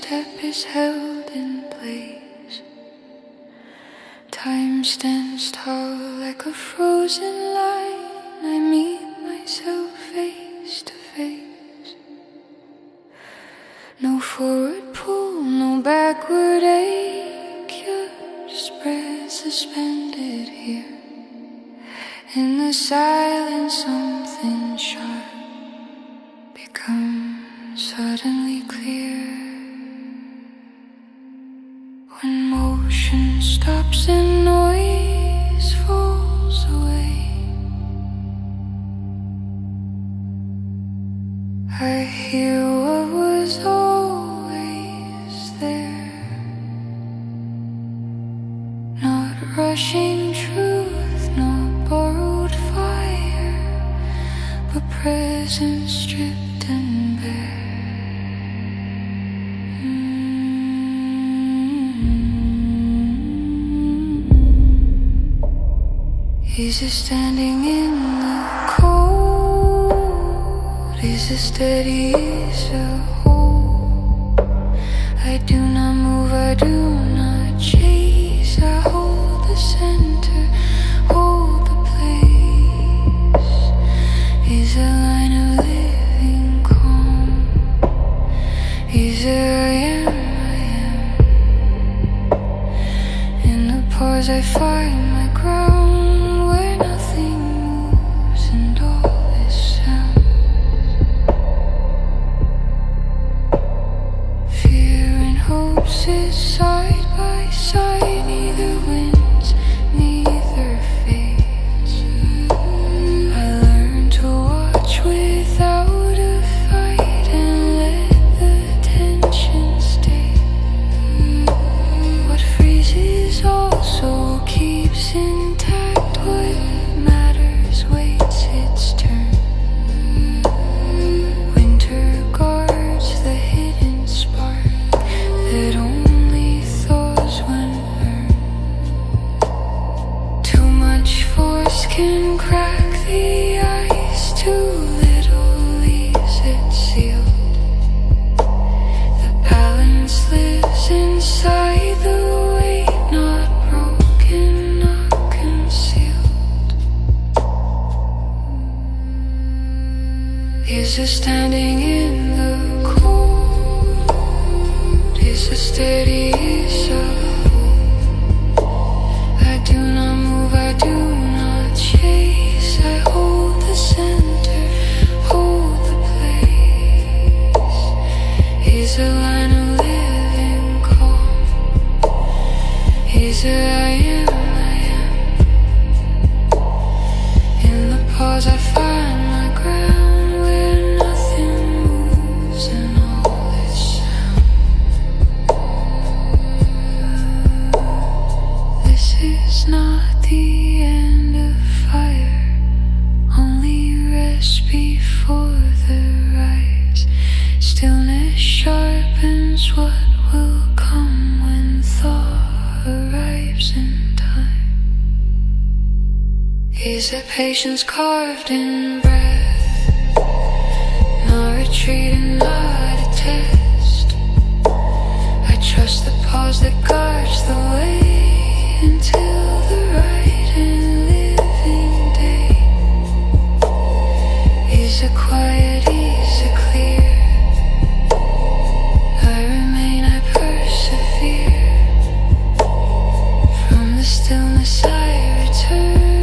step is held in place. Time stands tall like a frozen line. I meet myself face to face. No forward pull, no backward ache. You're just breath suspended here. In the silence, something sharp becomes suddenly clear. When motion stops and noise falls away, I hear what was always there. Not rushing truth, not borrowed fire, but presence stripped and bare. Is it standing in the cold? Is it steady as a hold? I do not move, I do not chase. I hold the center, hold the place. Is a line of living calm? Is it I am? In the pause I find my ground. Sit side by side, neither wins, neither fades. I learned to watch without a fight and let the tension stay. What freezes also keeps intact. What matters waits its turn. Winter guards the hidden spark that only thaws when burned. Too much force can crack the ice, too little leaves it sealed. The balance lives inside the weight, not broken, not concealed. Is it standing in the cold? Is it steady as a hold? I do not move, I do not chase. I hold the center, hold the place. Is a line of living calm? Is it I am? In the pause I find my ground where nothing moves and all is sound. This is not the end of fire, only rest before the rise. Stillness sharpens what will come when thaw arrives in time. Is it patience carved in breath? Not retreat and not a test. I trust the pause that guards the way until the right and living day. Is it quiet, is it clear? I remain, I persevere. From the stillness I return.